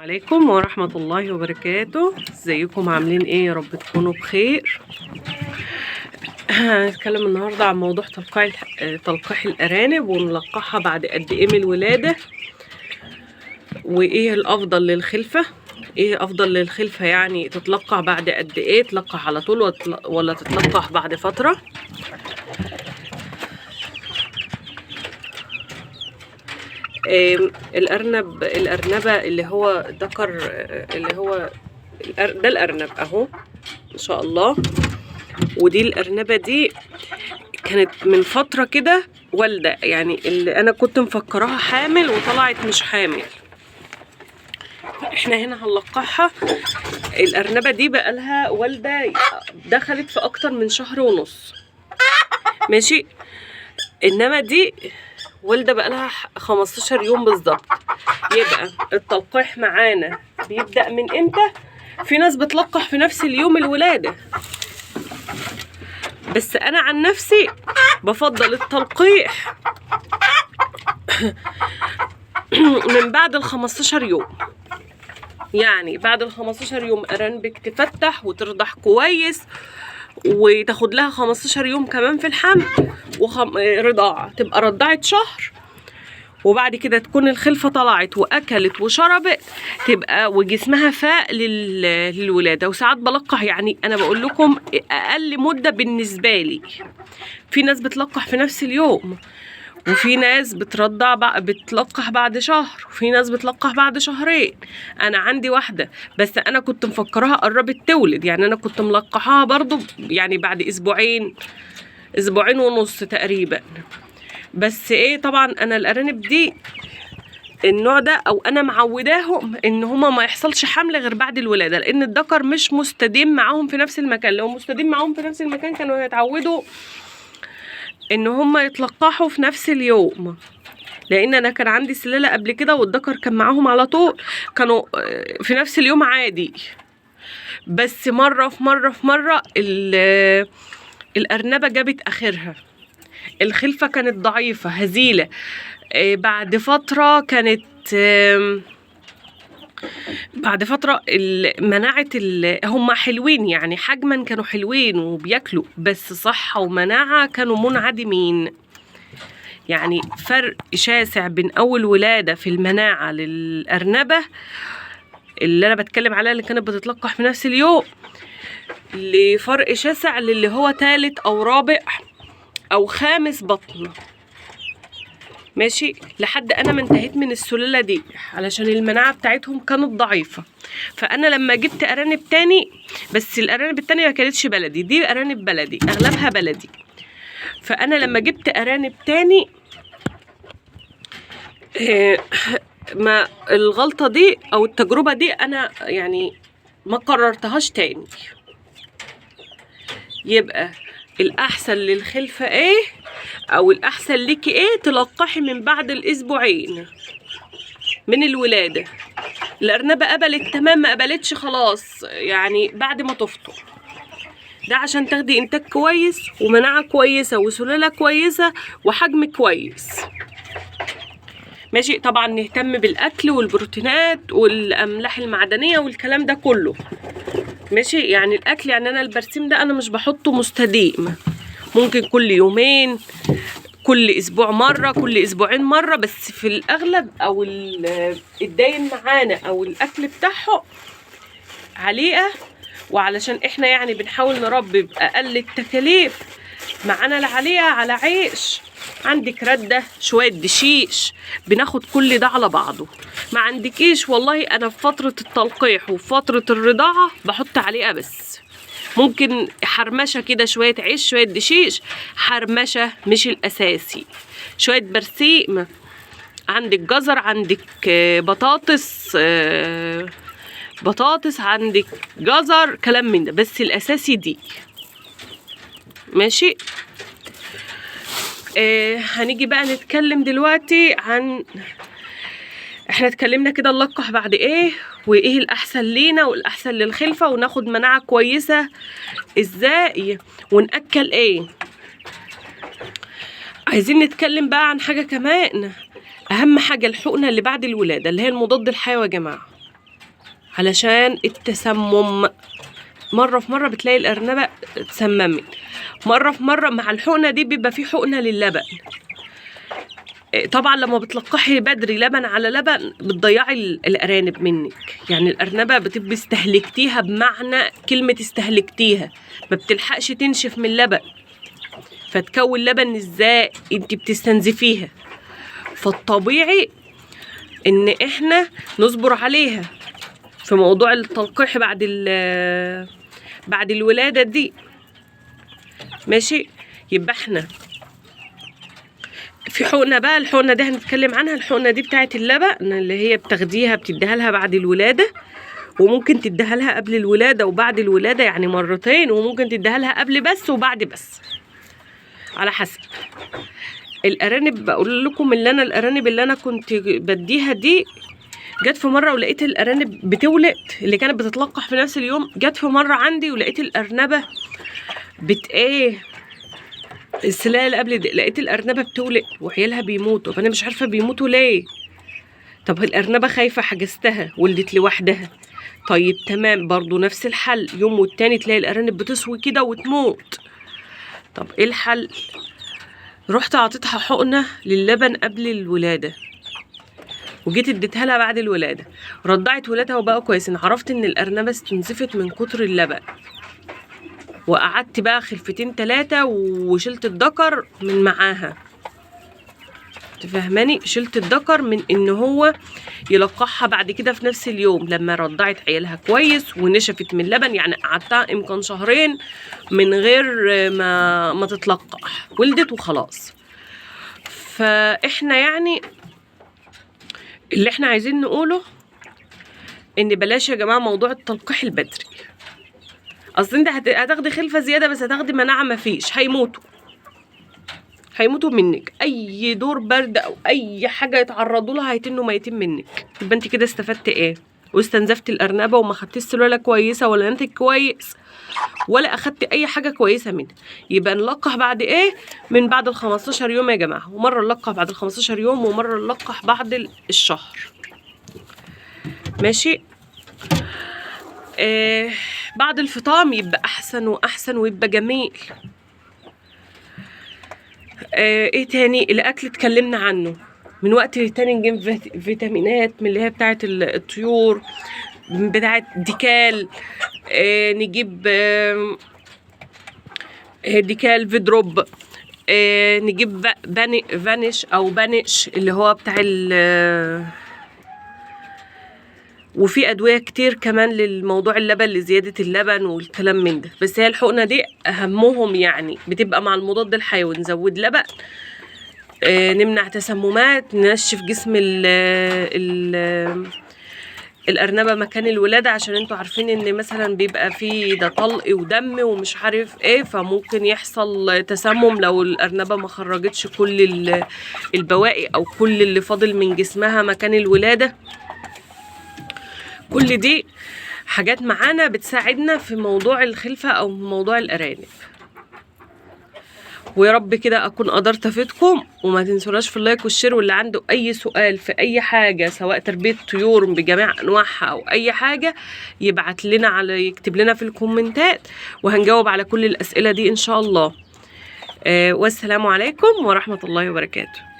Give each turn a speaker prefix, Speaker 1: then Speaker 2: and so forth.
Speaker 1: عليكم ورحمة الله وبركاته. ازيكم عاملين ايه؟ يا رب تكونوا بخير. هنتكلم النهاردة عن موضوع تلقيح الأرانب ونلقحها بعد قد ايه من الولادة، وايه الأفضل للخلفة. ايه أفضل للخلفة؟ يعني تتلقح بعد قد ايه؟ تلقح على طول ولا تتلقح بعد فترة؟ الأرنبة اللي هو ذكر، اللي هو ده الأرنب اهو ان شاء الله. ودي الأرنبة دي كانت من فترة كده والدة، يعني اللي أنا كنت مفكراها حامل وطلعت مش حامل. احنا هنا هنلقحها. الأرنبة دي بقالها والدة، دخلت في أكتر من شهر ونص، ماشي. إنما دي والدة بقالها 15 يوم بالظبط. يبقى التلقيح معانا بيبدأ من امتى؟ في ناس بتلقح في نفس اليوم الولادة، بس انا عن نفسي بفضل التلقيح من بعد ال15 يوم. يعني بعد ال15 يوم ارنبك تفتح وترضع كويس، وتاخد لها 15 يوم كمان في الحمل رضاعة، تبقى رضعت شهر، وبعد كده تكون الخلفة طلعت واكلت وشربت، تبقى وجسمها فاق للولادة. وساعات بلقح، يعني انا بقول لكم اقل مدة بالنسبة لي. في ناس بتلقح في نفس اليوم، وفي ناس بتلقح بعد شهر، وفي ناس بتلقح بعد شهرين. انا عندي واحدة بس انا كنت مفكراها قربت تولد، يعني انا كنت ملقحاها برضو يعني بعد اسبوعين ونص تقريبا. بس ايه، طبعا انا الارانب دي النوع ده، او انا معوداهم ان هما ما يحصلش حمل غير بعد الولاده، لان الذكر مش مستديم معاهم في نفس المكان. لو مستديم معاهم في نفس المكان كانوا هيتعودوا ان هما يتلقحوا في نفس اليوم. لان انا كان عندي سلاله قبل كده والذكر كان معاهم على طول، كانوا في نفس اليوم عادي. بس مره في مره الارنبه جابت اخرها، الخلفة كانت ضعيفة هزيلة. بعد فترة كانت، بعد فترة مناعة هم حلوين، يعني حجما كانوا حلوين وبياكلوا، بس صحة ومناعة كانوا منعدمين. يعني فرق شاسع بين أول ولادة في المناعة للأرنبة اللي أنا بتكلم عليها، اللي كانت بتتلقح في نفس اليوم، لفرق شاسع للي هو تالت أو رابع او خامس بطن، ماشي. لحد انا ما انتهيت من السلالة دي علشان المناعة بتاعتهم كانت ضعيفة. فانا لما جبت ارانب تاني، بس الارانب التانية ما كانتش بلدي، دي ارانب بلدي اغلبها بلدي. فانا لما جبت ارانب تاني، ما الغلطة دي او التجربة دي انا يعني ما قررتهاش تاني. يبقى الأحسن للخلفة ايه، أو الأحسن ليكي ايه؟ تلقحي من بعد الأسبوعين من الولادة. الأرنبة قبلت تمام، ما قبلتش خلاص، يعني بعد ما تفطر. ده عشان تاخدي إنتاج كويس ومناعة كويسة وسلالة كويسة وحجم كويس، ماشي. طبعا نهتم بالأكل والبروتينات والأملاح المعدنية والكلام ده كله، ماشي. يعني الأكل، يعني أنا البرسيم ده أنا مش بحطه مستديم، ممكن كل يومين، كل اسبوع مرة، كل اسبوعين مرة، بس في الاغلب او الداين معانا او الاكل بتاعه عليقة. وعلشان احنا يعني بنحاول نربي باقل التكاليف، معانا العليقة على عيش، عندك ردة شوية دشيش، بناخد كل ده على بعضه. ما عندكيش، والله انا في فترة التلقيح وفي فترة الرضاعة بحط عليقة بس، ممكن حرمشة كده، شوية عيش شوية دشيش، حرمشة مش الأساسي، شوية برسيم، عندك جزر، عندك بطاطس، عندك جزر، كلام من ده، بس الأساسي دي، ماشي. هنيجي بقى نتكلم دلوقتي عن، احنا اتكلمنا كده نلقح بعد ايه، وايه الاحسن لينا والاحسن للخلفة، وناخد مناعة كويسة ازاي، ونأكل ايه. عايزين نتكلم بقى عن حاجة كمان، اهم حاجة الحقنة اللي بعد الولادة، اللي هي المضاد الحيوي يا جماعة. علشان التسمم. مرة في مرة بتلاقي الأرنبة اتسممت، مرة في مرة. مع الحقنة دي بيبقى في حقنة للبن. طبعا لما بتلقحي بدري لبن على لبن بتضيعي الأرانب منك، يعني الأرنبة بتبقي استهلكتيها، بمعنى كلمة استهلكتيها، ما بتلحقش تنشف من اللبن، فتكون لبن ازاي؟ انت بتستنزفيها. فالطبيعي ان احنا نصبر عليها في موضوع التلقيح بعد الولادة دي، ماشي. يبقى احنا في حقنة بقى، الحقنة دي هنتكلم عنها. الحقنة دي بتاعت اللبن اللي هي بتاخديها، بتديها لها بعد الولادة، وممكن تديها لها قبل الولادة وبعد الولادة، يعني مرتين، وممكن تديها لها قبل بس وبعد بس، على حسب. الأرانب بقول لكم الأرانب اللي أنا كنت بديها دي، جت في مرة ولقيت الأرانب بتولد، اللي كانت بتتلقح في نفس اليوم، جت في مرة عندي ولقيت الأرنبة السلاله اللي قبل دي، لقيت الأرنبة بتولد وعيالها بيموتوا، فأنا مش عارفة بيموتوا ليه. طب الأرنبة خايفة، حجزتها، ولدت لوحدها. طيب تمام، برضو نفس الحل، يوم والتاني تلاقي الأرانب بتسوي كده وتموت. طب ايه الحل؟ رحت عطيتها حقنة للبن قبل الولادة، وجيت اديتها لها بعد الولادة، رضعت ولادها وبقوا كويسين. عرفت ان الأرنبة استنزفت من كتر اللبن، وقعدت بقى خلفتين 3 وشلت الذكر من معاها. تفهماني؟ شلت الذكر من ان هو يلقحها بعد كده في نفس اليوم، لما رضعت عيالها كويس ونشفت من اللبن. يعني قعدتها يمكن 2 شهر من غير ما تتلقح، ولدت وخلاص. فاحنا يعني اللي احنا عايزين نقوله ان بلاش يا جماعه موضوع التلقيح البدري. اصل انت هتاخدي خلفه زياده، بس هتاخدي مناعه مفيش، هيموتوا منك. اي دور برد او اي حاجه يتعرضوا لها هيتنوا ميتين منك. يبقى انت كده استفدت ايه؟ واستنزفتي الارنبه وما خدتيش سلاله كويسه ولا نتج كويس ولا اخدتي اي حاجه كويسه منها. يبقى نلقح بعد ايه؟ من بعد ال15 يوم يا جماعه، ومره نلقح بعد ال15 يوم، ومره نلقح بعد الشهر، ماشي. بعد الفطام يبقى احسن واحسن ويبقى جميل. ايه تاني؟ الاكل اتكلمنا عنه. من وقت للتاني نجيب فيتامينات من اللي هي بتاعت الطيور، بتاعت ديكال. نجيب ديكال فيدروب. نجيب فانيش او بانيش اللي هو بتاع وفي ادويه كتير كمان للموضوع اللبن، لزياده اللبن والكلام من ده. بس هي الحقنه دي اهمهم، يعني بتبقى مع المضاد الحيوي، نزود لبن، نمنع تسممات، ننشف جسم الارنبه مكان الولاده، عشان انتوا عارفين ان مثلا بيبقى فيه ده طلق ودم ومش عارف ايه، فممكن يحصل تسمم لو الارنبه ما خرجتش كل البواقي او كل اللي فاضل من جسمها مكان الولاده. كل دي حاجات معانا بتساعدنا في موضوع الخلفة او موضوع الارانب. ويا رب كده اكون قدرت افيدكم، وما تنسوناش في اللايك والشير. واللي عنده اي سؤال في اي حاجة، سواء تربية طيور بجميع انواعها او اي حاجة، يبعت لنا يكتب لنا في الكومنتات، وهنجاوب على كل الاسئلة دي ان شاء الله. والسلام عليكم ورحمة الله وبركاته.